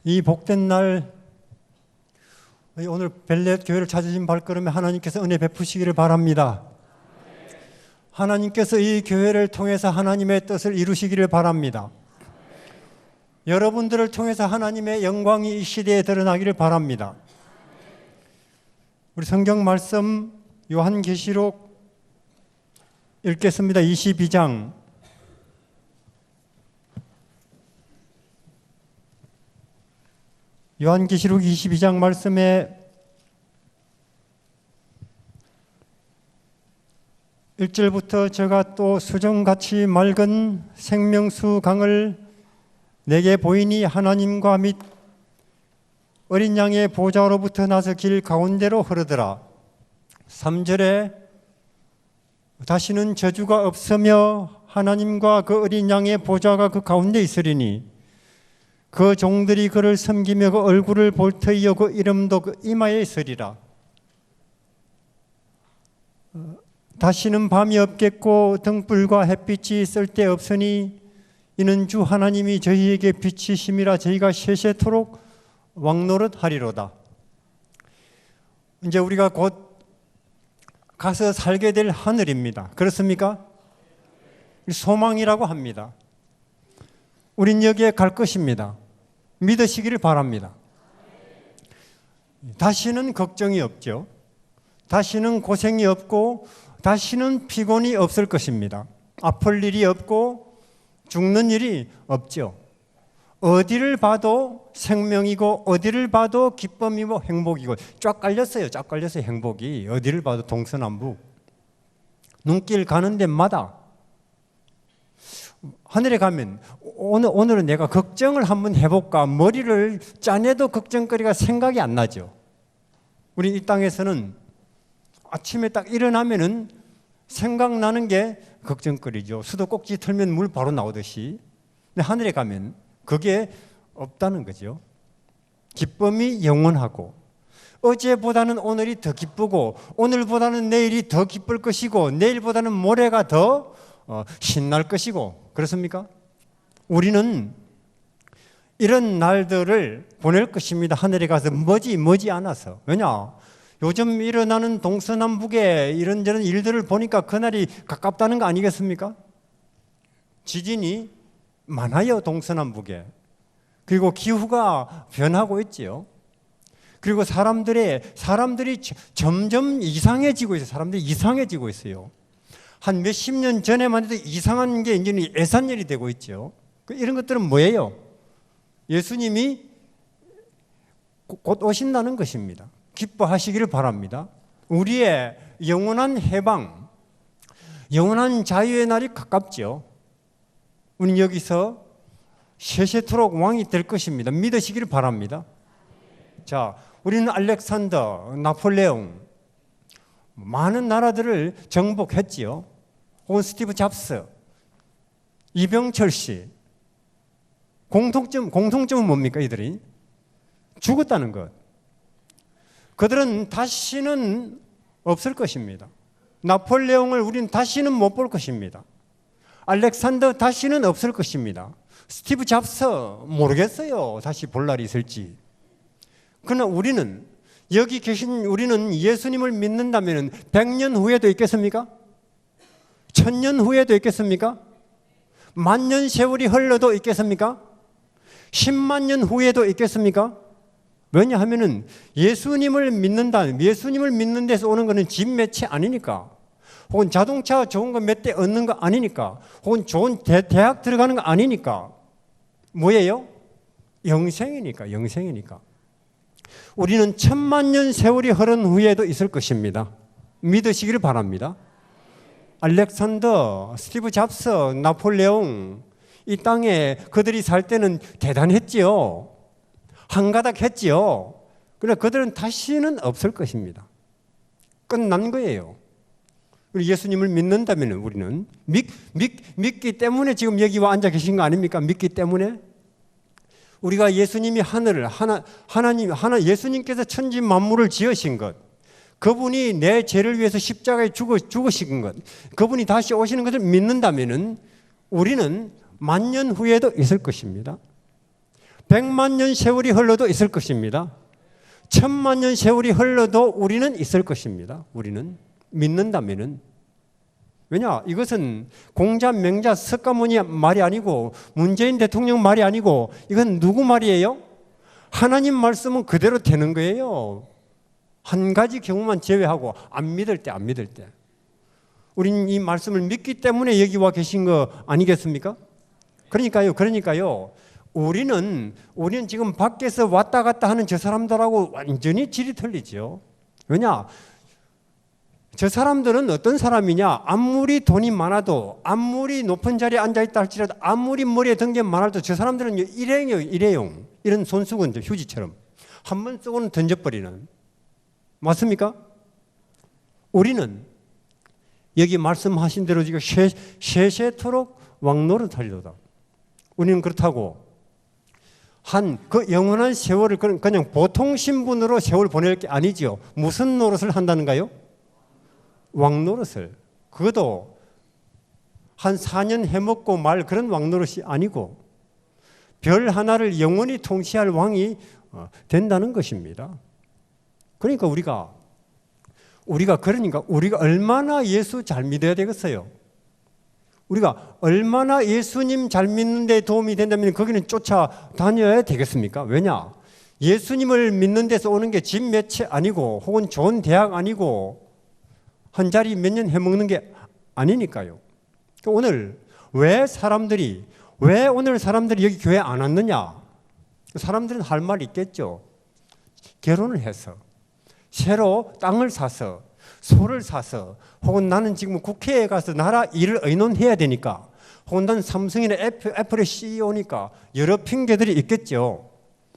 이 복된 날, 오늘 벨렛 교회를 찾으신 발걸음에 하나님께서 은혜 베푸시기를 바랍니다. 하나님께서 이 교회를 통해서 하나님의 뜻을 이루시기를 바랍니다. 여러분들을 통해서 하나님의 영광이 이 시대에 드러나기를 바랍니다. 우리 성경 말씀 요한계시록 읽겠습니다. 22장 요한계시록 22장 말씀에 1절부터 제가 또 수정같이 맑은 생명수 강을 내게 보이니 하나님과 및 어린 양의 보좌로부터 나서 길 가운데로 흐르더라. 3절에 다시는 저주가 없으며 하나님과 그 어린 양의 보좌가 그 가운데 있으리니 그 종들이 그를 섬기며 그 얼굴을 볼 터이요 그 이름도 그 이마에 있으리라. 다시는 밤이 없겠고 등불과 햇빛이 쓸데없으니 이는 주 하나님이 저희에게 빛이심이라 저희가 세세토록 왕노릇하리로다. 이제 우리가 곧 가서 살게 될 하늘입니다. 그렇습니까? 소망이라고 합니다. 우린 여기에 갈 것입니다. 믿으시기를 바랍니다. 다시는 걱정이 없죠. 다시는 고생이 없고 다시는 피곤이 없을 것입니다. 아플 일이 없고 죽는 일이 없죠. 어디를 봐도 생명이고 어디를 봐도 기쁨이고 행복이고 쫙 깔렸어요. 쫙 깔렸어요. 행복이 어디를 봐도 동서남북 눈길 가는 데마다. 하늘에 가면 오늘은 내가 걱정을 한번 해볼까 머리를 짜내도 걱정거리가 생각이 안 나죠. 우리 이 땅에서는 아침에 딱 일어나면은 생각나는 게 걱정거리죠. 수도꼭지 틀면 물 바로 나오듯이. 근데 하늘에 가면 그게 없다는 거죠. 기쁨이 영원하고 어제보다는 오늘이 더 기쁘고 오늘보다는 내일이 더 기쁠 것이고 내일보다는 모레가 더 신날 것이고 그렇습니까? 우리는 이런 날들을 보낼 것입니다. 하늘에 가서 머지 않아서. 왜냐? 요즘 일어나는 동서남북의 이런저런 일들을 보니까 그날이 가깝다는 거 아니겠습니까? 지진이 많아요. 동서남북에. 그리고 기후가 변하고 있지요. 그리고 사람들이 점점 이상해지고 있어요. 사람들이 이상해지고 있어요. 한 몇십 년 전에만 해도 이상한 게 이제 애산일이 되고 있죠. 이런 것들은 뭐예요? 예수님이 곧 오신다는 것입니다. 기뻐하시기를 바랍니다. 우리의 영원한 해방, 영원한 자유의 날이 가깝죠. 우리는 여기서 세세토록 왕이 될 것입니다. 믿으시기를 바랍니다. 자, 우리는 알렉산더, 나폴레옹 많은 나라들을 정복했지요. 혹은 스티브 잡스, 이병철 씨. 공통점은 뭡니까? 이들이 죽었다는 것. 그들은 다시는 없을 것입니다. 나폴레옹을 우리는 다시는 못 볼 것입니다. 알렉산더 다시는 없을 것입니다. 스티브 잡스 모르겠어요. 다시 볼 날이 있을지. 그러나 우리는 여기 계신 우리는 예수님을 믿는다면 100년 후에도 있겠습니까? 1000년 후에도 있겠습니까? 만년 세월이 흘러도 있겠습니까? 10만 년 후에도 있겠습니까? 왜냐하면 예수님을 믿는다. 예수님을 믿는 데서 오는 것은 집 매치 아니니까. 혹은 자동차 좋은 거 몇 대 얻는 거 아니니까. 혹은 좋은 대학 들어가는 거 아니니까. 뭐예요? 영생이니까. 영생이니까. 우리는 1000만 세월이 흐른 후에도 있을 것입니다. 믿으시기를 바랍니다. 알렉산더, 스티브 잡스, 나폴레옹 이 땅에 그들이 살 때는 대단했지요. 한가닥 했지요. 그러나 그들은 다시는 없을 것입니다. 끝난 거예요. 우리 예수님을 믿는다면 우리는 믿기 때문에 지금 여기 와 앉아 계신 거 아닙니까? 믿기 때문에 우리가 예수님이 하늘을 예수님께서 천지 만물을 지으신 것, 그분이 내 죄를 위해서 십자가에 죽으신 것, 그분이 다시 오시는 것을 믿는다면은 우리는 만년 후에도 있을 것입니다. 100만 년 세월이 흘러도 있을 것입니다. 1000만 년 세월이 흘러도 우리는 있을 것입니다. 우리는 믿는다면은. 왜냐? 이것은 공자, 명자, 석가모니 말이 아니고 문재인 대통령 말이 아니고 이건 누구 말이에요? 하나님 말씀은 그대로 되는 거예요. 한 가지 경우만 제외하고 안 믿을 때, 안 믿을 때. 우리는 이 말씀을 믿기 때문에 여기 와 계신 거 아니겠습니까? 그러니까요. 우리는 지금 밖에서 왔다 갔다 하는 저 사람들하고 완전히 질이 틀리죠. 왜냐? 저 사람들은 어떤 사람이냐? 아무리 돈이 많아도, 아무리 높은 자리에 앉아있다 할지라도, 아무리 머리에 든 게 많아도 저 사람들은 일회용. 이런 손수건, 휴지처럼. 한 번 쓰고는 던져버리는. 맞습니까? 우리는 여기 말씀하신 대로 지금 세세토록 왕노릇하리로다. 우리는 그렇다고 그 영원한 세월을 그냥 보통 신분으로 세월 보낼 게 아니죠. 무슨 노릇을 한다는가요? 왕노릇을. 그것도 한 4년 해먹고 말 그런 왕노릇이 아니고 별 하나를 영원히 통치할 왕이 된다는 것입니다. 그러니까 우리가 얼마나 예수 잘 믿어야 되겠어요? 우리가 얼마나 예수님 잘 믿는 데 도움이 된다면 거기는 쫓아다녀야 되겠습니까? 왜냐? 예수님을 믿는 데서 오는 게 집 몇 채 아니고 혹은 좋은 대학 아니고 한 자리 몇 년 해먹는 게 아니니까요. 오늘 왜 오늘 사람들이 여기 교회 안 왔느냐? 사람들은 할 말이 있겠죠. 결혼을 해서 새로 땅을 사서 소를 사서 혹은 나는 지금 국회에 가서 나라 일을 의논해야 되니까 혹은 난 삼성이나 애플의 CEO니까 여러 핑계들이 있겠죠.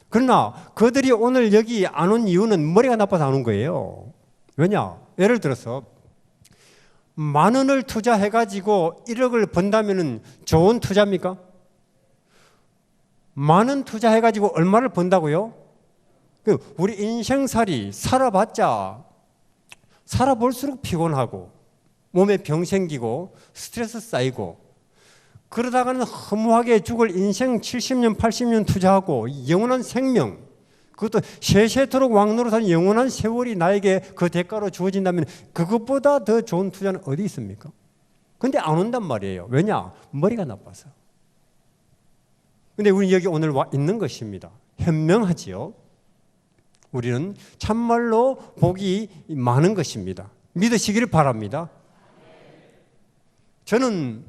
그러나 그들이 오늘 여기 안 온 이유는 머리가 나빠서 안 온 거예요. 왜냐? 예를 들어서 10,000원을 투자해가지고 1억을 번다면 좋은 투자입니까? 10,000원 투자해가지고 얼마를 번다고요? 우리 인생살이 살아볼수록 피곤하고 몸에 병 생기고 스트레스 쌓이고 그러다가는 허무하게 죽을 인생 70년 80년 투자하고 영원한 생명 그것도 세세토록 왕노릇한 영원한 세월이 나에게 그 대가로 주어진다면 그것보다 더 좋은 투자는 어디 있습니까? 근데 안 온단 말이에요. 왜냐? 머리가 나빠서. 근데 우리는 여기 오늘 와 있는 것입니다. 현명하지요. 우리는 참말로 복이 많은 것입니다. 믿으시기를 바랍니다. 저는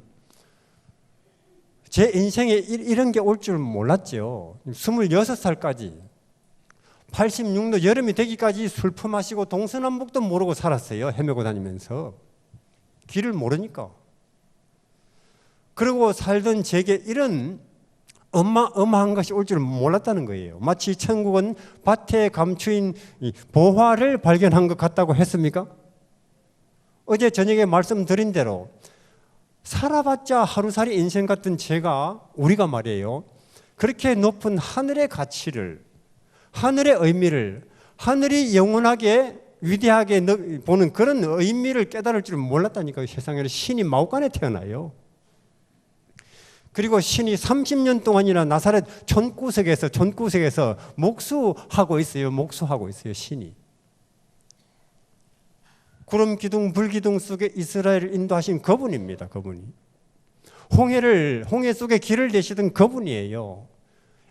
제 인생에 이런 게 올 줄 몰랐죠. 26살까지 86도 여름이 되기까지 술 퍼마시고 동서남북도 모르고 살았어요. 헤매고 다니면서. 길을 모르니까. 그러고 살던 제게 이런 어마어마한 것이 올 줄 몰랐다는 거예요. 마치 천국은 밭에 감추인 보화를 발견한 것 같다고 했습니까? 어제 저녁에 말씀드린 대로 살아봤자 하루살이 인생 같은 우리가 말이에요. 그렇게 높은 하늘의 가치를, 하늘의 의미를, 하늘이 영원하게 위대하게 보는 그런 의미를 깨달을 줄 몰랐다니까요. 세상에는 신이 마구간에 태어나요. 그리고 신이 30년 동안이나 나사렛 촌구석에서 목수하고 있어요. 신이. 구름 기둥 불기둥 속에 이스라엘을 인도하신 그분입니다. 그분이. 홍해 속에 길을 내시던 그분이에요.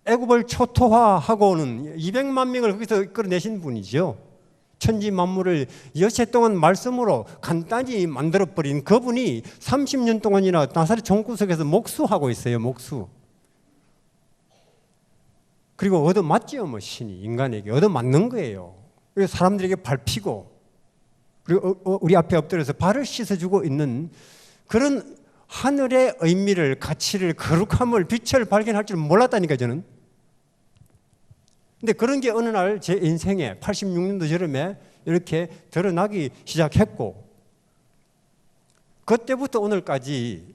애굽을 초토화하고는 200만 명을 거기서 이끌어내신 분이죠. 천지 만물을 여세 동안 말씀으로 간단히 만들어버린 그분이 30년 동안이나 나사렛 종구석에서 목수하고 있어요. 목수. 그리고 얻어맞죠. 신이 인간에게 얻어맞는 거예요. 그래서 사람들에게 밟히고 그리고 우리 앞에 엎드려서 발을 씻어주고 있는 그런 하늘의 의미를, 가치를, 거룩함을, 빛을 발견할 줄 몰랐다니까 저는. 근데 그런 게 어느 날 제 인생에 86년도 여름에 이렇게 드러나기 시작했고 그때부터 오늘까지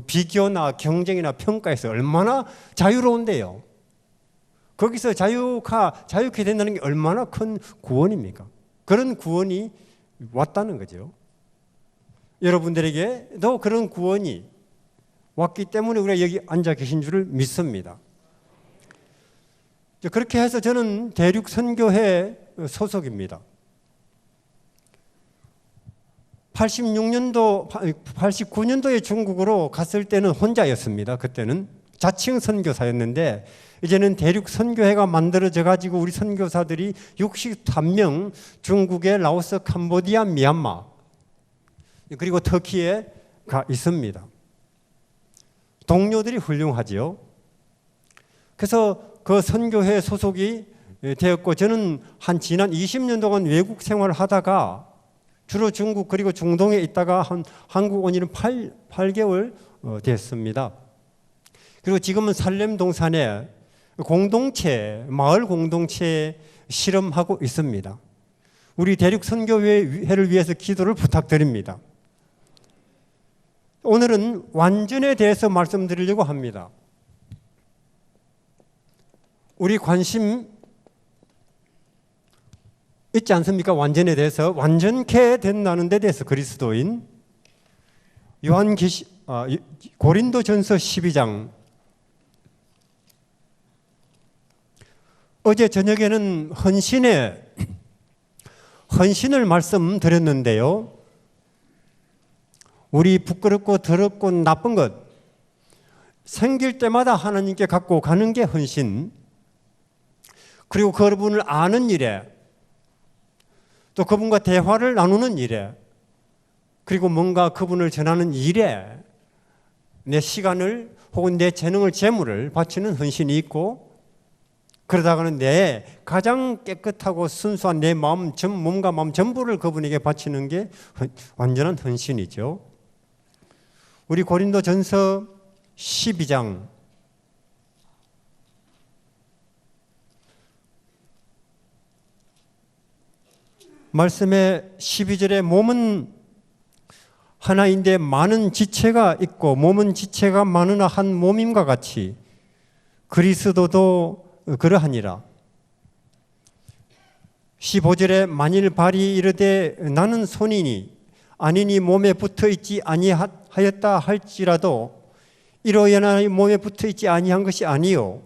비교나 경쟁이나 평가에서 얼마나 자유로운데요. 거기서 자유케 된다는 게 얼마나 큰 구원입니까? 그런 구원이 왔다는 거죠. 여러분들에게도 그런 구원이 왔기 때문에 우리가 여기 앉아 계신 줄을 믿습니다. 그렇게 해서 저는 대륙선교회 소속입니다. 89년도에 중국으로 갔을 때는 혼자였습니다. 그때는 자칭 선교사였는데 이제는 대륙선교회가 만들어져 가지고 우리 선교사들이 63명 중국에 라오스, 캄보디아, 미얀마 그리고 터키에 가 있습니다. 동료들이 훌륭하지요. 그래서 그 선교회 소속이 되었고 저는 지난 20년 동안 외국 생활을 하다가 주로 중국 그리고 중동에 있다가 한국 온 지는 8개월 됐습니다. 그리고 지금은 살렘 동산에 마을 공동체 실험하고 있습니다. 우리 대륙선교회를 위해서 기도를 부탁드립니다. 오늘은 완전에 대해서 말씀드리려고 합니다. 우리 관심 있지 않습니까? 완전에 대해서, 완전케 된다는 데 대해서. 그리스도인 고린도전서 12장. 어제 저녁에는 헌신을 말씀드렸는데요. 우리 부끄럽고 더럽고 나쁜 것 생길 때마다 하나님께 갖고 가는 게 헌신, 그리고 그분을 아는 일에, 또 그분과 대화를 나누는 일에, 그리고 뭔가 그분을 전하는 일에 내 시간을 혹은 내 재능을, 재물을 바치는 헌신이 있고, 그러다가는 내 가장 깨끗하고 순수한 내 마음, 몸과 마음 전부를 그분에게 바치는 게 완전한 헌신이죠. 우리 고린도전서 12장 말씀의 12절에 몸은 하나인데 많은 지체가 있고 몸은 지체가 많으나 한 몸임과 같이 그리스도도 그러하니라. 15절에 만일 발이 이르되 나는 손이니 아니니 몸에 붙어 있지 아니하였다 할지라도 이로인하여 몸에 붙어 있지 아니한 것이 아니요,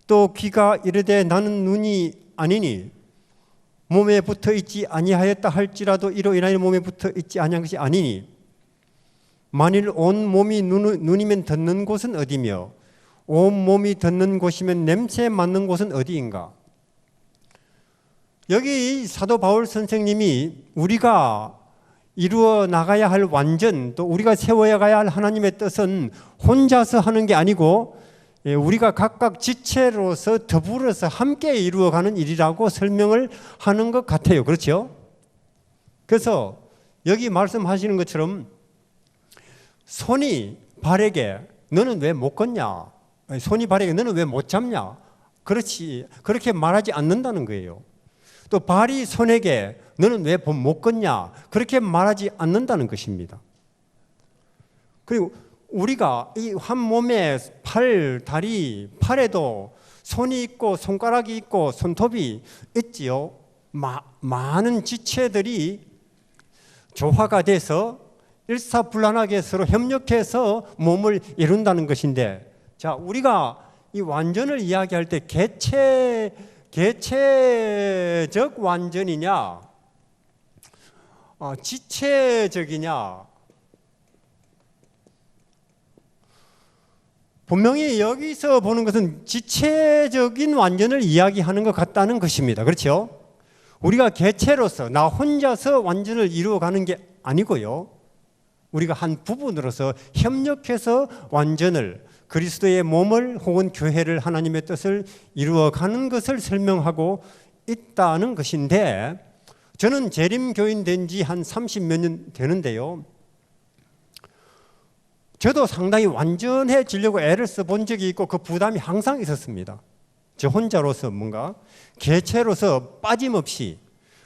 또 귀가 이르되 나는 눈이 아니니 몸에 붙어 있지 아니하였다 할지라도 이로 인하여 몸에 붙어 있지 아니한 것이 아니니, 만일 온 몸이 눈이면 듣는 곳은 어디며 온 몸이 듣는 곳이면 냄새 맡는 곳은 어디인가. 여기 사도 바울 선생님이 우리가 이루어 나가야 할 완전, 또 우리가 세워야 가야 할 하나님의 뜻은 혼자서 하는 게 아니고 우리가 각각 지체로서 더불어서 함께 이루어가는 일이라고 설명을 하는 것 같아요. 그렇죠? 그래서 여기 말씀하시는 것처럼 손이 발에게 너는 왜 못 걷냐, 손이 발에게 너는 왜 못 잡냐, 그렇게 말하지 않는다는 거예요. 또 발이 손에게 너는 왜 못 걷냐, 그렇게 말하지 않는다는 것입니다. 그리고 우리가 이 한 몸에 다리, 팔에도 손이 있고 손가락이 있고 손톱이 있지요. 많은 지체들이 조화가 돼서 일사불란하게 서로 협력해서 몸을 이룬다는 것인데, 자, 우리가 이 완전을 이야기할 때 개체적 완전이냐, 지체적이냐, 분명히 여기서 보는 것은 지체적인 완전을 이야기하는 것 같다는 것입니다. 그렇죠? 우리가 개체로서 나 혼자서 완전을 이루어가는 게 아니고요, 우리가 한 부분으로서 협력해서 완전을, 그리스도의 몸을 혹은 교회를, 하나님의 뜻을 이루어가는 것을 설명하고 있다는 것인데, 저는 재림교인 된 지 한 30몇 년 되는데요, 저도 상당히 완전해지려고 애를 써본 적이 있고 그 부담이 항상 있었습니다. 저 혼자로서 뭔가 개체로서 빠짐없이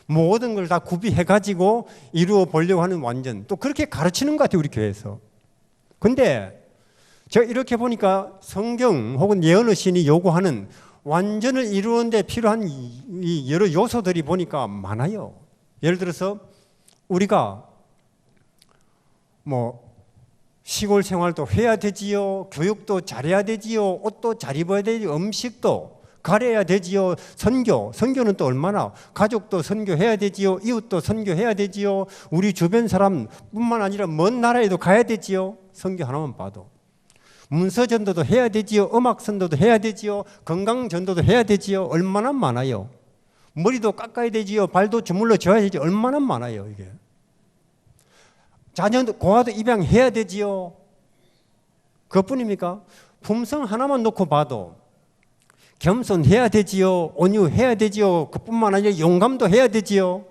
모든 걸 다 구비해가지고 이루어 보려고 하는 완전, 또 그렇게 가르치는 것 같아요, 우리 교회에서. 근데 제가 이렇게 보니까 성경 혹은 예언의 요구하는 완전을 이루는 데 필요한 이 여러 요소들이 보니까 많아요. 예를 들어서 우리가 시골 생활도 해야 되지요, 교육도 잘해야 되지요, 옷도 잘 입어야 되지요, 음식도 가려야 되지요. 선교는 또 얼마나, 가족도 선교해야 되지요. 이웃도 선교해야 되지요. 우리 주변 사람뿐만 아니라 먼 나라에도 가야 되지요. 선교 하나만 봐도. 문서 전도도 해야 되지요. 음악 선도도 해야 되지요. 건강 전도도 해야 되지요. 얼마나 많아요. 머리도 깎아야 되지요. 발도 주물러 줘야 되지요. 얼마나 많아요, 이게. 자녀도 고아도 입양해야 되지요. 그것뿐입니까? 품성 하나만 놓고 봐도 겸손해야 되지요. 온유해야 되지요. 그뿐만 아니라 용감도 해야 되지요.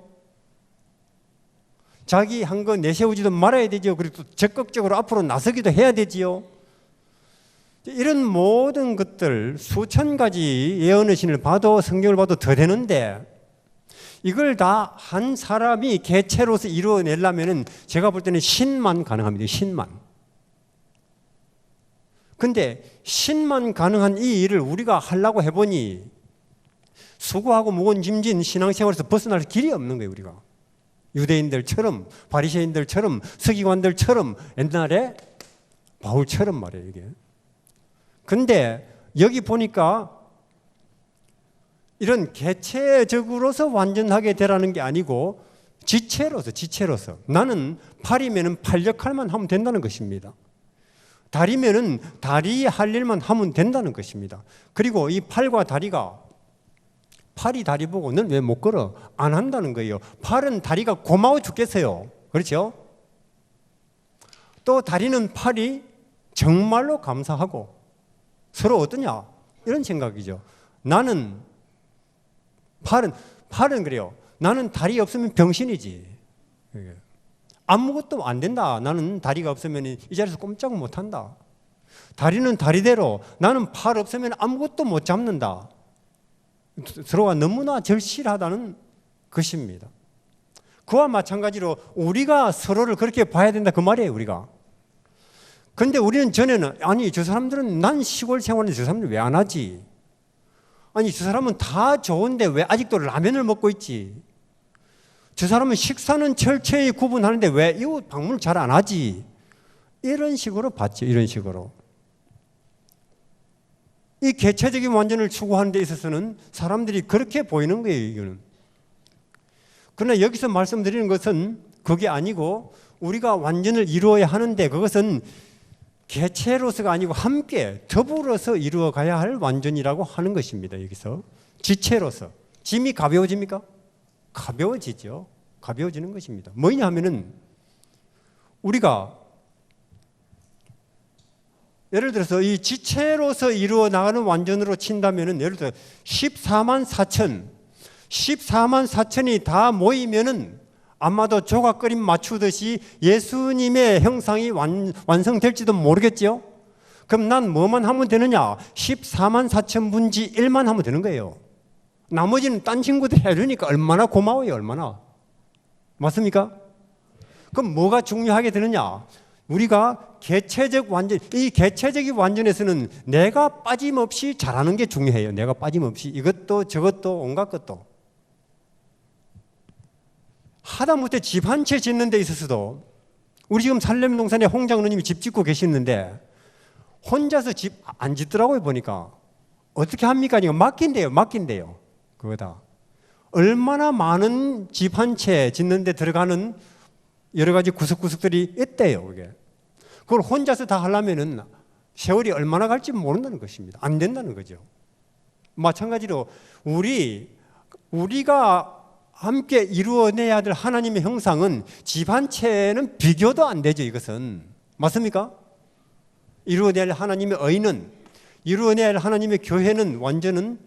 자기 한 거 내세우지도 말아야 되지요. 그리고 또 적극적으로 앞으로 나서기도 해야 되지요. 이런 모든 것들 수천 가지 예언의 신을 봐도 성경을 봐도 더 되는데 이걸 다 한 사람이 개체로서 이루어내려면 제가 볼 때는 신만 가능합니다. 신만. 근데 신만 가능한 이 일을 우리가 하려고 해보니 수고하고 무거운 짐진 신앙생활에서 벗어날 길이 없는 거예요. 우리가 유대인들처럼 바리새인들처럼 서기관들처럼 옛날에 바울처럼 말이에요. 이게. 근데 여기 보니까 이런 개체적으로서 완전하게 되라는 게 아니고 지체로서 나는 팔이면은 팔 역할만 하면 된다는 것입니다. 다리면은 다리 할 일만 하면 된다는 것입니다. 그리고 이 팔과 다리가 팔이 다리 보고 넌 왜 못 걸어? 안 한다는 거예요. 팔은 다리가 고마워 죽겠어요. 그렇죠? 또 다리는 팔이 정말로 감사하고 서로 어떠냐? 이런 생각이죠. 나는 팔은 그래요. 나는 다리 없으면 병신이지. 아무것도 안 된다. 나는 다리가 없으면 이 자리에서 꼼짝 못 한다. 다리는 다리대로 나는 팔 없으면 아무것도 못 잡는다. 서로가 너무나 절실하다는 것입니다. 그와 마찬가지로 우리가 서로를 그렇게 봐야 된다 그 말이에요. 우리가. 그런데 우리는 전에는 아니 저 사람들은 난 시골 생활인데 저 사람들 왜 안 하지? 아니 저 사람은 다 좋은데 왜 아직도 라면을 먹고 있지? 저 사람은 식사는 철저히 구분하는데 왜 이웃 방문을 잘 안 하지? 이런 식으로 봤죠. 이런 식으로. 이 개체적인 완전을 추구하는 데 있어서는 사람들이 그렇게 보이는 거예요. 이거는. 그러나 여기서 말씀드리는 것은 그게 아니고 우리가 완전을 이루어야 하는데 그것은 개체로서가 아니고 함께 더불어서 이루어 가야 할 완전이라고 하는 것입니다. 여기서 지체로서. 짐이 가벼워집니까? 가벼워지죠. 가벼워지는 것입니다. 뭐냐 하면은 우리가 예를 들어서 이 지체로서 이루어 나가는 완전으로 친다면은 예를 들어 14만 4천이 다 모이면은 아마도 조각그림 맞추듯이 예수님의 형상이 완성될지도 모르겠죠. 그럼 난 뭐만 하면 되느냐? 14만 4천 분지 1만 하면 되는 거예요. 나머지는 딴 친구들이 해주니까 얼마나 고마워요. 얼마나. 맞습니까? 그럼 뭐가 중요하게 되느냐? 우리가 개체적 완전, 이 개체적인 완전에서는 내가 빠짐없이 잘하는 게 중요해요. 내가 빠짐없이 이것도 저것도 온갖 것도. 하다못해 집 한 채 짓는 데 있어서도 우리 지금 살렘동산에 홍장로님이 집 짓고 계시는데 혼자서 집 안 짓더라고요. 보니까. 어떻게 합니까? 이거 맡긴대요. 그거다. 얼마나 많은 집 한 채 짓는 데 들어가는 여러 가지 구석구석들이 있대요. 그게. 그걸 혼자서 다 하려면은 세월이 얼마나 갈지 모른다는 것입니다. 안 된다는 거죠. 마찬가지로 우리가 함께 이루어내야 될 하나님의 형상은 집 한 채는 비교도 안 되죠. 이것은. 맞습니까? 이루어내야 할 하나님의 의는, 이루어내야 할 하나님의 교회는 완전은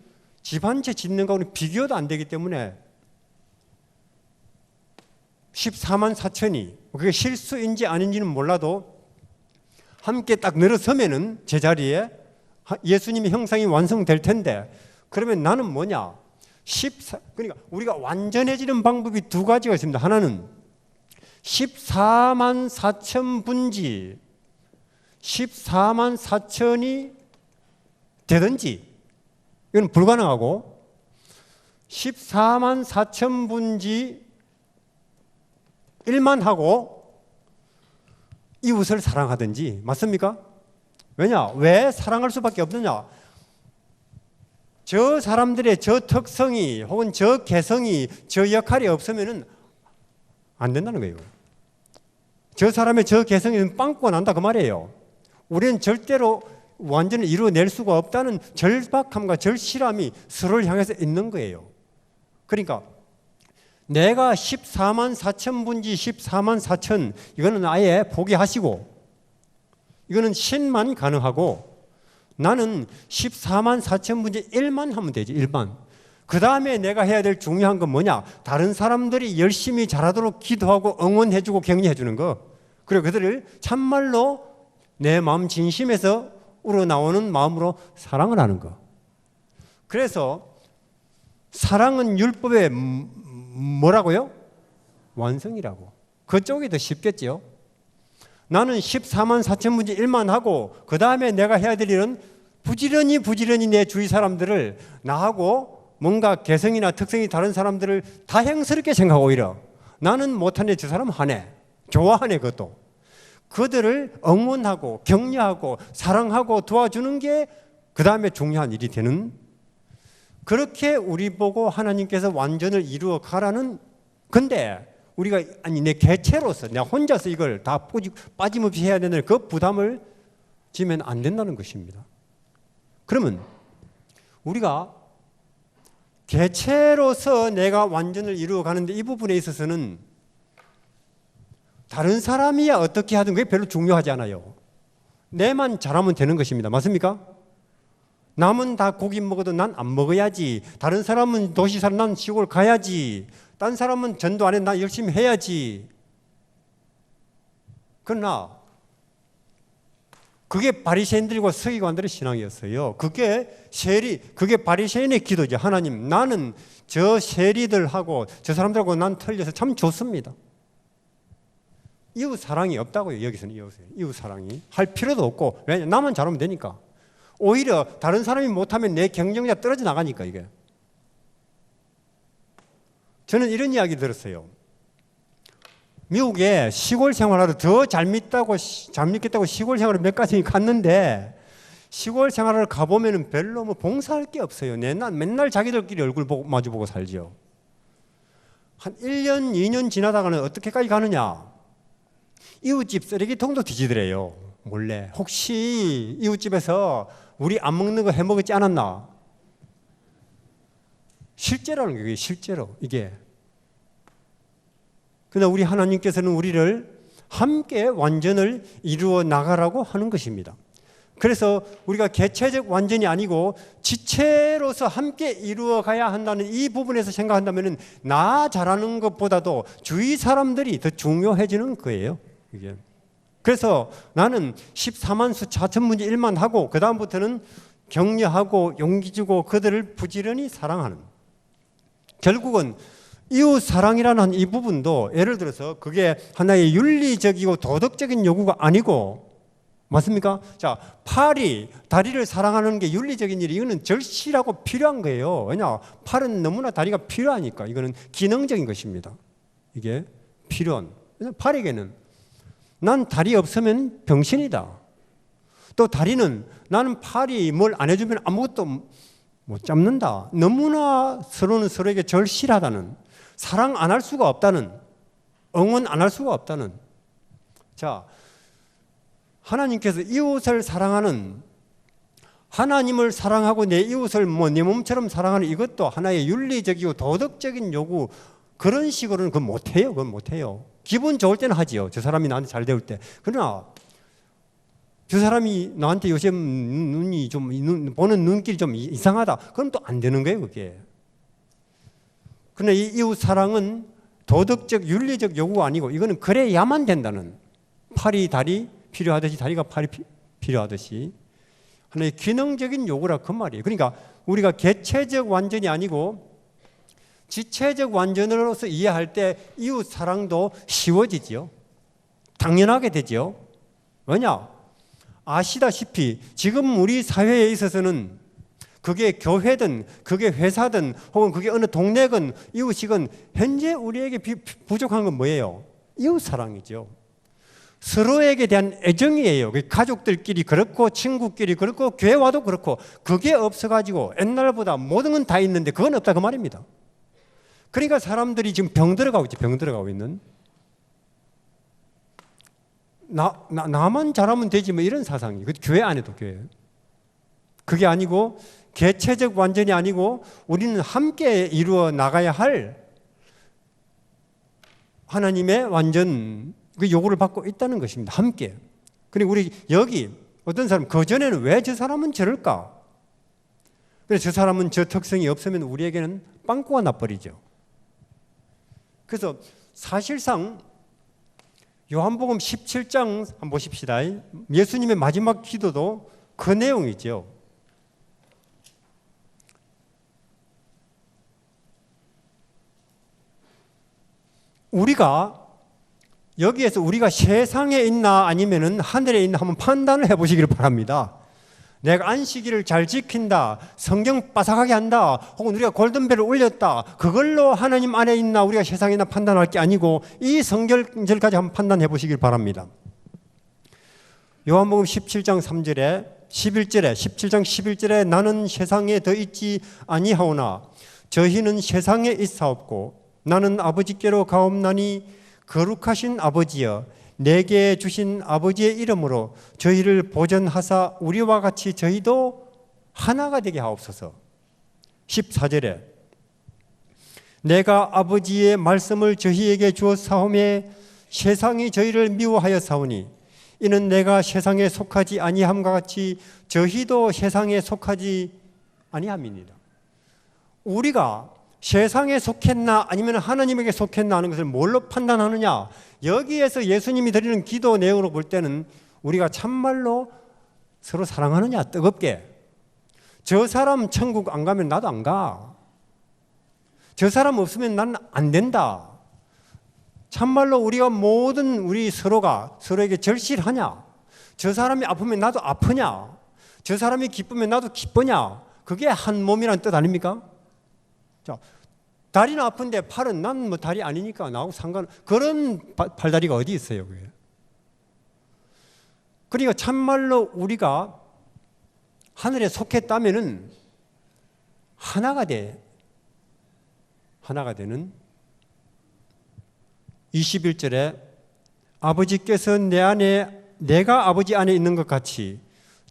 집 한 채 짓는 거하고는 비교도 안 되기 때문에 14만 4천이 그게 실수인지 아닌지는 몰라도 함께 딱 늘어서면은 제자리에 예수님의 형상이 완성될 텐데 그러면 나는 뭐냐? 그러니까 우리가 완전해지는 방법이 두 가지가 있습니다. 하나는 14만 4천 분지 14만 4천이 되든지 이건 불가능하고 14만 4천 분지 1만 하고 이웃을 사랑하든지. 맞습니까? 왜냐? 왜 사랑할 수밖에 없느냐? 저 사람들의 저 특성이 혹은 저 개성이 저 역할이 없으면은 안 된다는 거예요. 저 사람의 저 개성이 빵꾸가 난다 그 말이에요. 우리는 절대로 완전히 이루어낼 수가 없다는 절박함과 절실함이 서로를 향해서 있는 거예요. 그러니까 내가 14만 4천 분지 14만 4천 이거는 아예 포기하시고 이거는 신만 가능하고 나는 14만 4천 분지 1만 하면 되지. 1만. 그 다음에 내가 해야 될 중요한 건 뭐냐? 다른 사람들이 열심히 잘하도록 기도하고 응원해주고 격려해주는 거. 그리고 그들을 참말로 내 마음 진심에서 우러나오는 마음으로 사랑을 하는 거. 그래서 사랑은 율법의 뭐라고요? 완성이라고. 그쪽이 더 쉽겠죠. 나는 14만 4천 분지 1만 하고 그 다음에 내가 해야 될 일은 부지런히 내 주위 사람들을 나하고 뭔가 개성이나 특성이 다른 사람들을 다행스럽게 생각하고 오히려 나는 못하네 저 사람 하네 좋아하네 그것도 그들을 응원하고 격려하고 사랑하고 도와주는 게 그 다음에 중요한 일이 되는 그렇게 우리 보고 하나님께서 완전을 이루어 가라는 근데 우리가 아니 내 개체로서 내가 혼자서 이걸 다 빠짐없이 해야 되는 그 부담을 지면 안 된다는 것입니다. 그러면 우리가 개체로서 내가 완전을 이루어 가는데 이 부분에 있어서는 다른 사람이야 어떻게 하든 그게 별로 중요하지 않아요. 내만 잘하면 되는 것입니다. 맞습니까? 남은 다 고기 먹어도 난 안 먹어야지. 다른 사람은 도시 살아 난 시골 가야지. 딴 사람은 전도 안 해 나 열심히 해야지. 그러나 그게 바리새인들과 서기관들의 신앙이었어요. 그게 바리새인의 기도죠. 하나님 나는 저 세리들하고 저 사람들하고 난 틀려서 참 좋습니다. 이웃 사랑이 없다고요. 여기서는 이웃 사랑이 할 필요도 없고 왜냐 나만 잘하면 되니까. 오히려 다른 사람이 못하면 내 경쟁자 떨어져 나가니까 이게. 저는 이런 이야기 들었어요. 미국에 시골 생활하러 더 잘 믿겠다고 시골 생활을 몇 가지 갔는데 시골 생활을 가보면 별로 뭐 봉사할 게 없어요. 맨날 자기들끼리 얼굴 마주보고 살죠. 한 1년, 2년 지나다가는 어떻게까지 가느냐? 이웃집 쓰레기통도 뒤지더래요. 몰래. 혹시 이웃집에서 우리 안 먹는 거 해먹었지 않았나? 실제라는 게 실제로 이게. 그러나 우리 하나님께서는 우리를 함께 완전을 이루어 나가라고 하는 것입니다. 그래서 우리가 개체적 완전이 아니고 지체로서 함께 이루어 가야 한다는 이 부분에서 생각한다면 나 잘하는 것보다도 주위 사람들이 더 중요해지는 거예요. 이게. 그래서 나는 14만 4천 문제 1만 하고 그 다음부터는 격려하고 용기 주고 그들을 부지런히 사랑하는 결국은 이웃 사랑이라는 이 부분도 예를 들어서 그게 하나의 윤리적이고 도덕적인 요구가 아니고 맞습니까? 자, 팔이 다리를 사랑하는 게 윤리적인 일이 이거는 절실하고 필요한 거예요. 왜냐? 팔은 너무나 다리가 필요하니까 이거는 기능적인 것입니다. 이게 필요한. 팔에게는 난 다리 없으면 병신이다. 또 다리는 나는 팔이 뭘 안 해주면 아무것도 못 잡는다. 너무나 서로는 서로에게 절실하다는 사랑 안 할 수가 없다는 응원 안 할 수가 없다는 자 하나님께서 이웃을 사랑하는 하나님을 사랑하고 내 이웃을 내 몸처럼 사랑하는 이것도 하나의 윤리적이고 도덕적인 요구 그런 식으로는 그건 못해요. 그건 못해요. 기분 좋을 때는 하지요. 저 사람이 나한테 잘 대울 때. 그러나 저 사람이 나한테 요즘 눈이 좀 보는 눈길이 좀 이상하다. 그럼 또 안 되는 거예요. 그게. 그러나 이 이웃 사랑은 도덕적 윤리적 요구가 아니고 이거는 그래야만 된다는 팔이 다리 필요하듯이 다리가 팔이 필요하듯이 하나의 기능적인 요구라 그 말이에요. 그러니까 우리가 개체적 완전이 아니고 지체적 완전으로서 이해할 때 이웃 사랑도 쉬워지죠. 당연하게 되죠. 왜냐? 아시다시피 지금 우리 사회에 있어서는 그게 교회든 그게 회사든 혹은 그게 어느 동네건 이웃이건 현재 우리에게 부족한 건 뭐예요? 이웃 사랑이죠. 서로에게 대한 애정이에요. 가족들끼리 그렇고 친구끼리 그렇고 교회와도 그렇고 그게 없어가지고 옛날보다 모든 건 다 있는데 그건 없다 그 말입니다. 그러니까 사람들이 지금 병 들어가고 있지. 병 들어가고 있는. 나만 잘하면 되지 뭐 이런 사상이. 교회 안에도 교회. 그게 아니고 개체적 완전이 아니고 우리는 함께 이루어 나가야 할 하나님의 완전 그 요구를 받고 있다는 것입니다. 함께. 그리고 우리 여기 어떤 사람 그전에는 왜 저 사람은 저럴까? 그래서 저 사람은 저 특성이 없으면 우리에게는 빵꾸가 나버리죠. 그래서 사실상 요한복음 17장 한번 보십시다. 예수님의 마지막 기도도 그 내용이죠. 우리가 여기에서 우리가 세상에 있나 아니면은 하늘에 있나 한번 판단을 해보시기를 바랍니다. 내가 안식일을 잘 지킨다, 성경 빠삭하게 한다, 혹은 우리가 골든벨을 울렸다, 그걸로 하나님 안에 있나 우리가 세상에 있나 판단할 게 아니고 이 성결절까지 한번 판단해 보시길 바랍니다. 요한복음 17장 3절에 11절에 17장 11절에 나는 세상에 더 있지 아니하오나 저희는 세상에 있사옵고 나는 아버지께로 가옵나니 거룩하신 아버지여 내게 주신 아버지의 이름으로 저희를 보전하사 우리와 같이 저희도 하나가 되게 하옵소서. 14절에 내가 아버지의 말씀을 저희에게 주었사오매 세상이 저희를 미워하여 사오니 이는 내가 세상에 속하지 아니함과 같이 저희도 세상에 속하지 아니함이니라. 우리가 세상에 속했나 아니면 하나님에게 속했나 하는 것을 뭘로 판단하느냐? 여기에서 예수님이 드리는 기도 내용으로 볼 때는 우리가 참말로 서로 사랑하느냐 뜨겁게. 저 사람 천국 안 가면 나도 안 가. 저 사람 없으면 난 안 된다. 참말로 우리가 모든 우리 서로가 서로에게 절실하냐? 저 사람이 아프면 나도 아프냐? 저 사람이 기쁘면 나도 기쁘냐? 그게 한 몸이라는 뜻 아닙니까? 자, 다리는 아픈데 팔은 난 뭐 다리 아니니까 나하고 상관 그런 팔다리가 어디 있어요, 그게. 그러니까 참말로 우리가 하늘에 속했다면은 하나가 되는 21절에 아버지께서 내 안에 내가 아버지 안에 있는 것 같이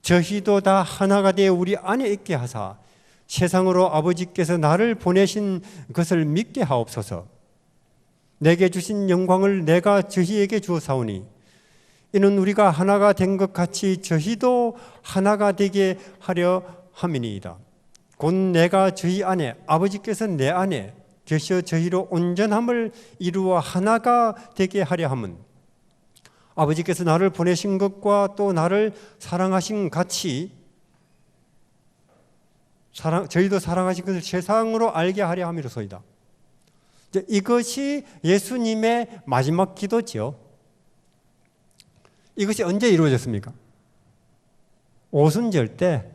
저희도 다 하나가 되어 우리 안에 있게 하사 세상으로 아버지께서 나를 보내신 것을 믿게 하옵소서. 내게 주신 영광을 내가 저희에게 주었사오니 이는 우리가 하나가 된 것 같이 저희도 하나가 되게 하려 함이니이다. 곧 내가 저희 안에 아버지께서 내 안에 계셔 저희로 온전함을 이루어 하나가 되게 하려 함은 아버지께서 나를 보내신 것과 또 나를 사랑하신 같이 저희도 사랑하신 것을 세상으로 알게 하려 함이로소이다. 이것이 예수님의 마지막 기도지요. 이것이 언제 이루어졌습니까? 오순절 때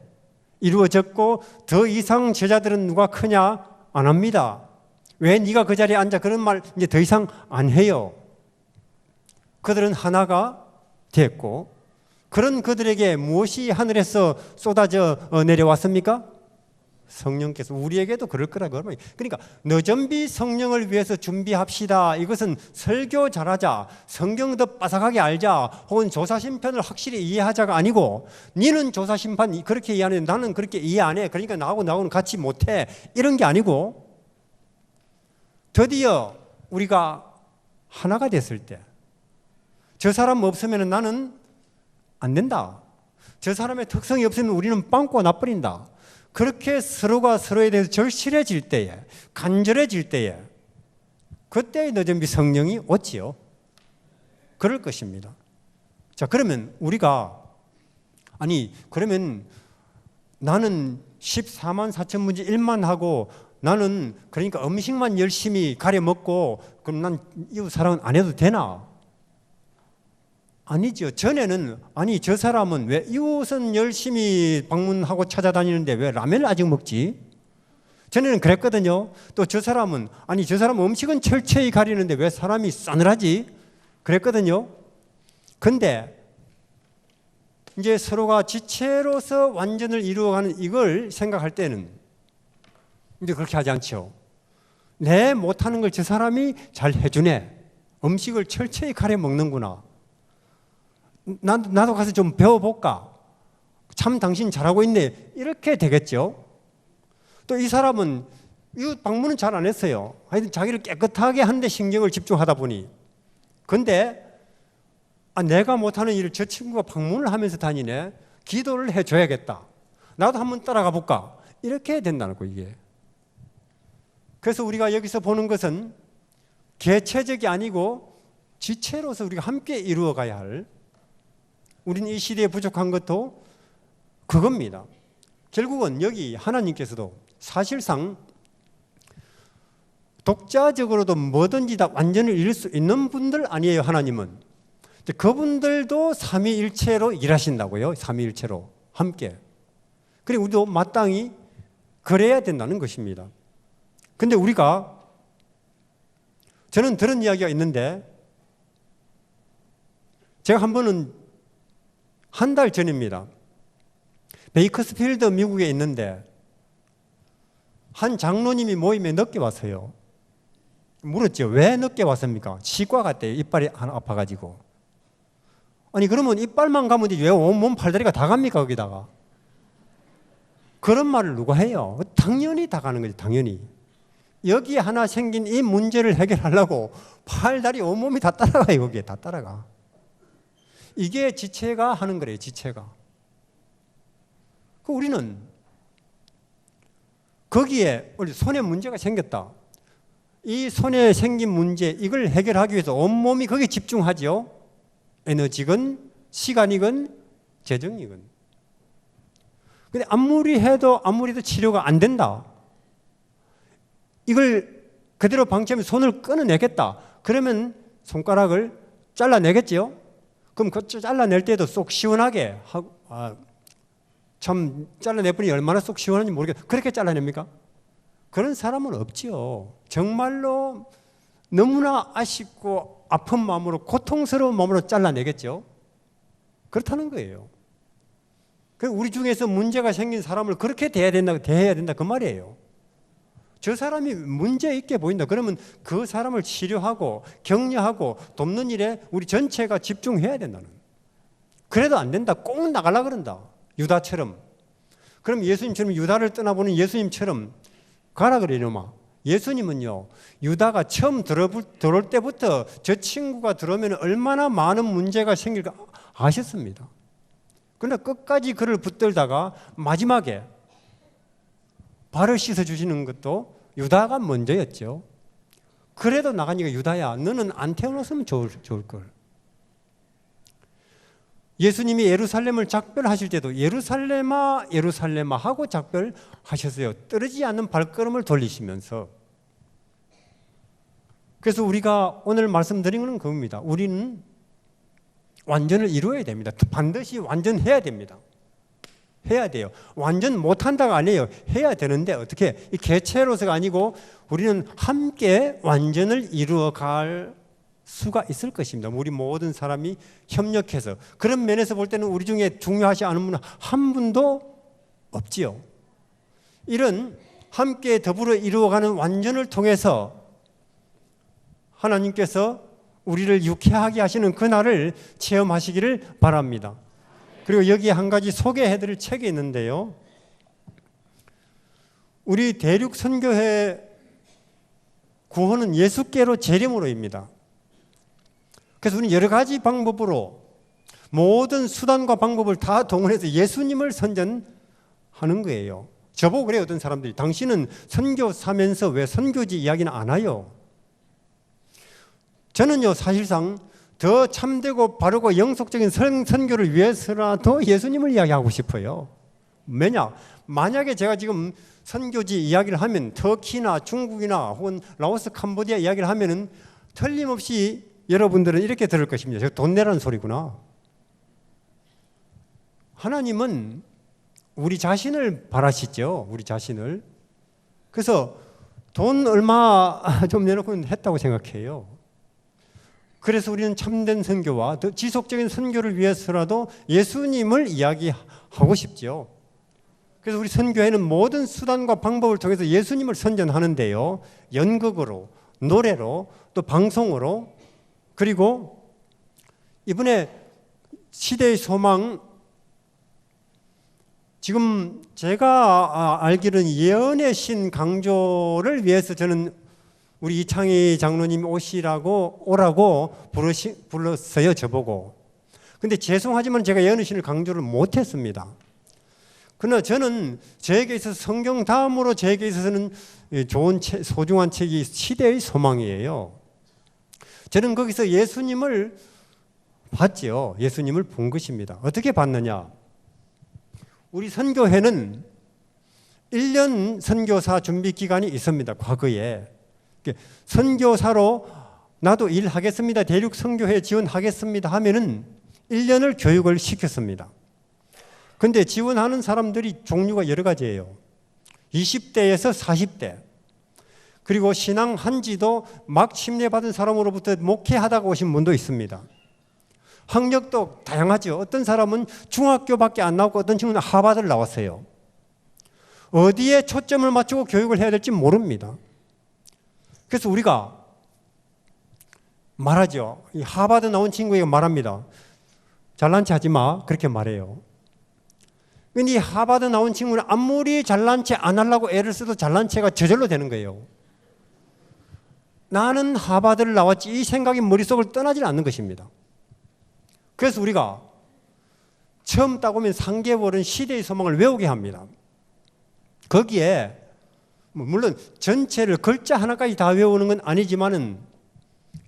이루어졌고 더 이상 제자들은 누가 크냐 안 합니다. 왜 네가 그 자리에 앉아 그런 말 이제 더 이상 안 해요. 그들은 하나가 됐고 그런 그들에게 무엇이 하늘에서 쏟아져 내려왔습니까? 성령께서 우리에게도 그럴 거라고. 그러니까 너전비 성령을 위해서 준비합시다. 이것은 설교 잘하자, 성경 더 빠삭하게 알자, 혹은 조사심판을 확실히 이해하자가 아니고 니는 조사심판 그렇게 이해하는데 나는 그렇게 이해 안 해. 그러니까 나하고는 같이 못해. 이런 게 아니고 드디어 우리가 하나가 됐을 때 저 사람 없으면 나는 안 된다. 저 사람의 특성이 없으면 우리는 빵꾸가 나버린다. 그렇게 서로가 서로에 대해서 절실해질 때에, 간절해질 때에 그때 너전비 성령이 오지요. 그럴 것입니다. 자, 그러면 우리가 그러면 나는 14만 4천 문제 1만 하고 나는 그러니까 음식만 열심히 가려 먹고 그럼 난 이웃 사랑은 안 해도 되나? 아니죠. 전에는 저 사람은 왜 이웃은 열심히 방문하고 찾아다니는데 왜 라면을 아직 먹지? 전에는 그랬거든요. 또 저 사람은 저 사람은 음식은 철저히 가리는데 왜 사람이 싸늘하지? 그랬거든요. 근데 이제 서로가 지체로서 완전을 이루어가는 이걸 생각할 때는 이제 그렇게 하지 않죠. 내 못하는 걸 저 사람이 잘 해주네. 음식을 철저히 가려 먹는구나. 나도 가서 좀 배워볼까. 참 당신 잘하고 있네. 이렇게 되겠죠. 또 이 사람은 이웃 방문은 잘 안 했어요. 하여튼 자기를 깨끗하게 하는데 신경을 집중하다 보니. 근데 내가 못하는 일을 저 친구가 방문을 하면서 다니네. 기도를 해줘야겠다. 나도 한번 따라가 볼까. 이렇게 된다는 거 이게. 그래서 우리가 여기서 보는 것은 개체적이 아니고 지체로서 우리가 함께 이루어 가야 할, 우리는 이 시대에 부족한 것도 그겁니다. 결국은 여기 하나님께서도 사실상 독자적으로도 뭐든지 다 완전히 이룰 수 있는 분들 아니에요. 하나님은. 그분들도 삼위일체로 일하신다고요. 삼위일체로 함께. 그리고 우리도 마땅히 그래야 된다는 것입니다. 근데 우리가, 저는 들은 이야기가 있는데, 제가 한 번은 한 달 전입니다. 베이커스필드 미국에 있는데 한 장로님이 모임에 늦게 왔어요. 물었죠. 왜 늦게 왔습니까? 치과 갔대요. 이빨이 하나 아파가지고. 아니 그러면 이빨만 가면 왜 온몸 팔다리가 다 갑니까 거기다가? 그런 말을 누가 해요? 당연히 다 가는 거죠. 당연히. 여기에 하나 생긴 이 문제를 해결하려고 팔다리 온몸이 다 따라가요. 거기에 다 따라가. 이게 지체가 하는 거래요. 지체가. 우리는 거기에 우리 손에 문제가 생겼다. 이 손에 생긴 문제, 이걸 해결하기 위해서 온몸이 거기에 집중하죠. 에너지건 시간이건 재정이건. 근데 아무리 해도 치료가 안 된다. 이걸 그대로 방치하면 손을 끊어내겠다. 그러면 손가락을 잘라내겠죠. 그럼 그 잘라낼 때도 쏙 시원하게 하고, 참 잘라내보니 얼마나 쏙 시원한지 모르겠어요. 그렇게 잘라냅니까? 그런 사람은 없지요. 정말로 너무나 아쉽고 아픈 마음으로, 고통스러운 마음으로 잘라내겠죠. 그렇다는 거예요. 우리 중에서 문제가 생긴 사람을 그렇게 대해야 된다 그 말이에요. 저 사람이 문제 있게 보인다. 그러면 그 사람을 치료하고 격려하고 돕는 일에 우리 전체가 집중해야 된다는. 그래도 안 된다. 꼭 나가려고 그런다. 유다처럼. 그럼 예수님처럼, 유다를 떠나보는 예수님처럼 가라 그래 이놈아. 예수님은요, 유다가 처음 들어올 때부터 저 친구가 들어오면 얼마나 많은 문제가 생길까 아셨습니다. 그러나 끝까지 그를 붙들다가 마지막에 발을 씻어주시는 것도 유다가 먼저였죠. 그래도 나가니까 유다야, 너는 안 태어났으면 좋을 걸. 예수님이 예루살렘을 작별하실 때도 예루살렘아 예루살렘아 하고 작별하셨어요. 떨어지지 않는 발걸음을 돌리시면서. 그래서 우리가 오늘 말씀드린 것은 그겁니다. 우리는 완전을 이루어야 됩니다. 반드시 완전해야 됩니다. 해야 돼요. 완전 못한다가 아니에요. 해야 되는데 어떻게? 이 개체로서가 아니고 우리는 함께 완전을 이루어갈 수가 있을 것입니다. 우리 모든 사람이 협력해서. 그런 면에서 볼 때는 우리 중에 중요하지 않은 분은 한 분도 없지요. 이런 함께 더불어 이루어가는 완전을 통해서 하나님께서 우리를 유쾌하게 하시는 그날을 체험하시기를 바랍니다. 그리고 여기에 한 가지 소개해드릴 책이 있는데요. 우리 대륙 선교회 구호는 예수께로 재림으로입니다. 그래서 우리는 여러 가지 방법으로 모든 수단과 방법을 다 동원해서 예수님을 선전하는 거예요. 저보고 그래요. 어떤 사람들이. 당신은 선교 사면서 왜 선교지 이야기는 안 해요? 저는요, 사실상 더 참되고 바르고 영속적인 선교를 위해서라도 예수님을 이야기하고 싶어요. 왜냐? 만약에 제가 지금 선교지 이야기를 하면 터키나 중국이나 혹은 라오스, 캄보디아 이야기를 하면은 틀림없이 여러분들은 이렇게 들을 것입니다. 제가 돈 내라는 소리구나. 하나님은 우리 자신을 바라시죠. 우리 자신을. 그래서 돈 얼마 좀 내놓고 했다고 생각해요. 그래서 우리는 참된 선교와 더 지속적인 선교를 위해서라도 예수님을 이야기하고 싶지요. 그래서 우리 선교회는 모든 수단과 방법을 통해서 예수님을 선전하는데요. 연극으로, 노래로, 또 방송으로, 그리고 이번에 시대의 소망, 지금 제가 알기로는 예언의 신 강조를 위해서 저는 우리 이창희 장로님 오라고 불렀어요, 저보고. 근데 죄송하지만 제가 예언의 신을 강조를 못했습니다. 그러나 저는 저에게 있어서 성경 다음으로 저에게 있어서는 좋은 소중한 책이 시대의 소망이에요. 저는 거기서 예수님을 봤지요. 예수님을 본 것입니다. 어떻게 봤느냐? 우리 선교회는 1년 선교사 준비 기간이 있습니다. 과거에. 선교사로 나도 일하겠습니다. 대륙 선교회 지원하겠습니다 하면은 1년을 교육을 시켰습니다. 근데 지원하는 사람들이 종류가 여러 가지예요. 20대에서 40대. 그리고 신앙 한지도 막 침례받은 사람으로부터 목회하다가 오신 분도 있습니다. 학력도 다양하죠. 어떤 사람은 중학교밖에 안 나오고 어떤 친구는 하버드를 나왔어요. 어디에 초점을 맞추고 교육을 해야 될지 모릅니다. 그래서 우리가 말하죠. 이 하버드 나온 친구에게 말합니다. 잘난 체 하지 마. 그렇게 말해요. 근데 이 하버드 나온 친구는 아무리 잘난 체 안 하려고 애를 써도 잘난 체가 저절로 되는 거예요. 나는 하버드를 나왔지 이 생각이 머릿속을 떠나질 않는 것입니다. 그래서 우리가 처음 딱 오면 3개월은 시대의 소망을 외우게 합니다. 거기에 물론 전체를 글자 하나까지 다 외우는 건 아니지만은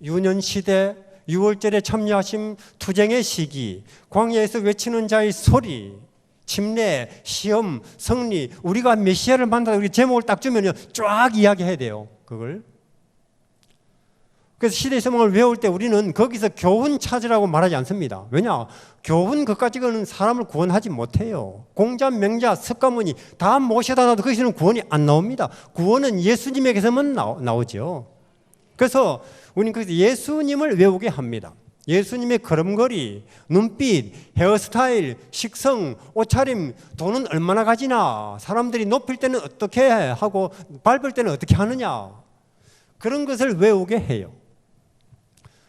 유년시대, 유월절에 참여하심, 투쟁의 시기, 광야에서 외치는 자의 소리, 침례, 시험, 승리, 우리가 메시아를 만나다 우리 제목을 딱 주면요 쫙 이야기해야 돼요. 그걸. 그래서 시대의 소망을 외울 때 우리는 거기서 교훈 찾으라고 말하지 않습니다. 왜냐? 교훈 그까지는 사람을 구원하지 못해요. 공자, 명자, 석가모니 다 모셔다 놔도 거기서는 구원이 안 나옵니다. 구원은 예수님에게서만 나오죠. 그래서 우리는 거기서 예수님을 외우게 합니다. 예수님의 걸음걸이, 눈빛, 헤어스타일, 식성, 옷차림, 돈은 얼마나 가지나, 사람들이 높일 때는 어떻게 하고 밟을 때는 어떻게 하느냐, 그런 것을 외우게 해요.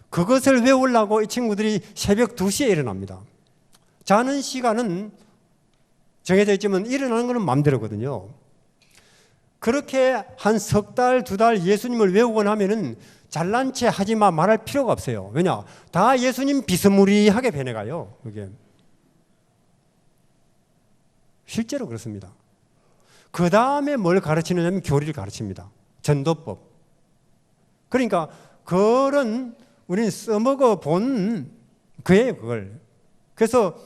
그것을 외우려고 이 친구들이 새벽 2시에 일어납니다. 자는 시간은 정해져 있지만 일어나는 것은 마음대로거든요. 그렇게 한 석 달, 2달 예수님을 외우고 나면은 잘난 체 하지 마 말할 필요가 없어요. 왜냐? 다 예수님 비스무리하게 변해가요. 그게. 실제로 그렇습니다. 그 다음에 뭘 가르치느냐면 교리를 가르칩니다. 전도법. 그러니까 그런 우리는 써먹어 본 거예요, 그걸. 그래서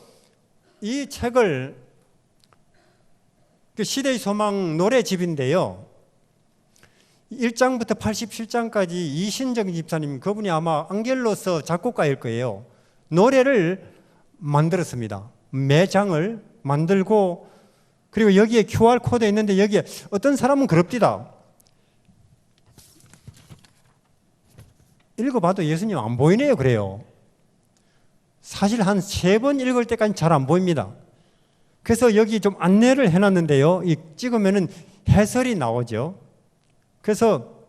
이 책을 시대의 소망 노래집인데요. 1장부터 87장까지 이신정 집사님, 그분이 아마 앙겔로서 작곡가일 거예요. 노래를 만들었습니다. 매 장을 만들고, 그리고 여기에 QR코드 있는데 여기에 어떤 사람은 그럽디다. 읽어봐도 예수님 안 보이네요. 그래요. 사실 한 3번 읽을 때까지 잘 안 보입니다. 그래서 여기 좀 안내를 해놨는데요. 이 찍으면은 해설이 나오죠. 그래서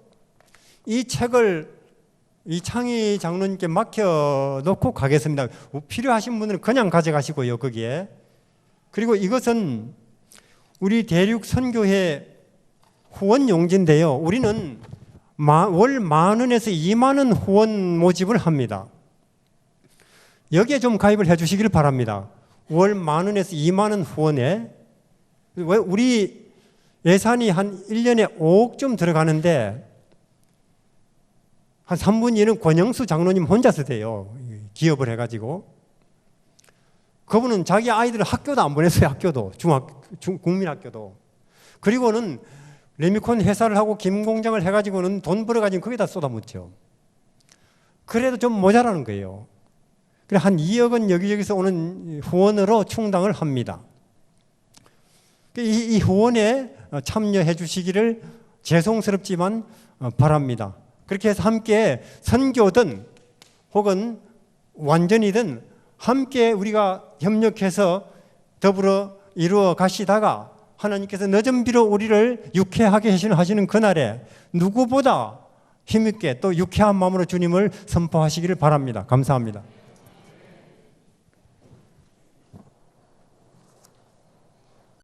이 책을 이창희 장로님께 맡겨놓고 가겠습니다. 필요하신 분들은 그냥 가져가시고요. 거기에. 그리고 이것은 우리 대륙 선교회 후원 용지인데요. 우리는 월 10,000원에서 20,000원 후원 모집을 합니다. 여기에 좀 가입을 해 주시기를 바랍니다. 월 10,000원에서 20,000원 후원에. 우리 예산이 한 1년에 5억쯤 들어가는데 한 3분의 1은 권영수 장로님 혼자서 돼요. 기업을 해가지고. 그분은 자기 아이들을 학교도 안 보냈어요. 학교도. 국민학교도. 그리고는 레미콘 회사를 하고 김공장을 해가지고는 돈 벌어가지고 거기다 쏟아붓죠. 그래도 좀 모자라는 거예요. 그래 한 2억은 여기저기서 오는 후원으로 충당을 합니다. 이 후원에 참여해 주시기를 죄송스럽지만 바랍니다. 그렇게 해서 함께 선교든 혹은 완전히든 함께 우리가 협력해서 더불어 이루어 가시다가 하나님께서 늦은 비로 우리를 유쾌하게 하시는 그날에 누구보다 힘있게 또 유쾌한 마음으로 주님을 선포하시기를 바랍니다. 감사합니다.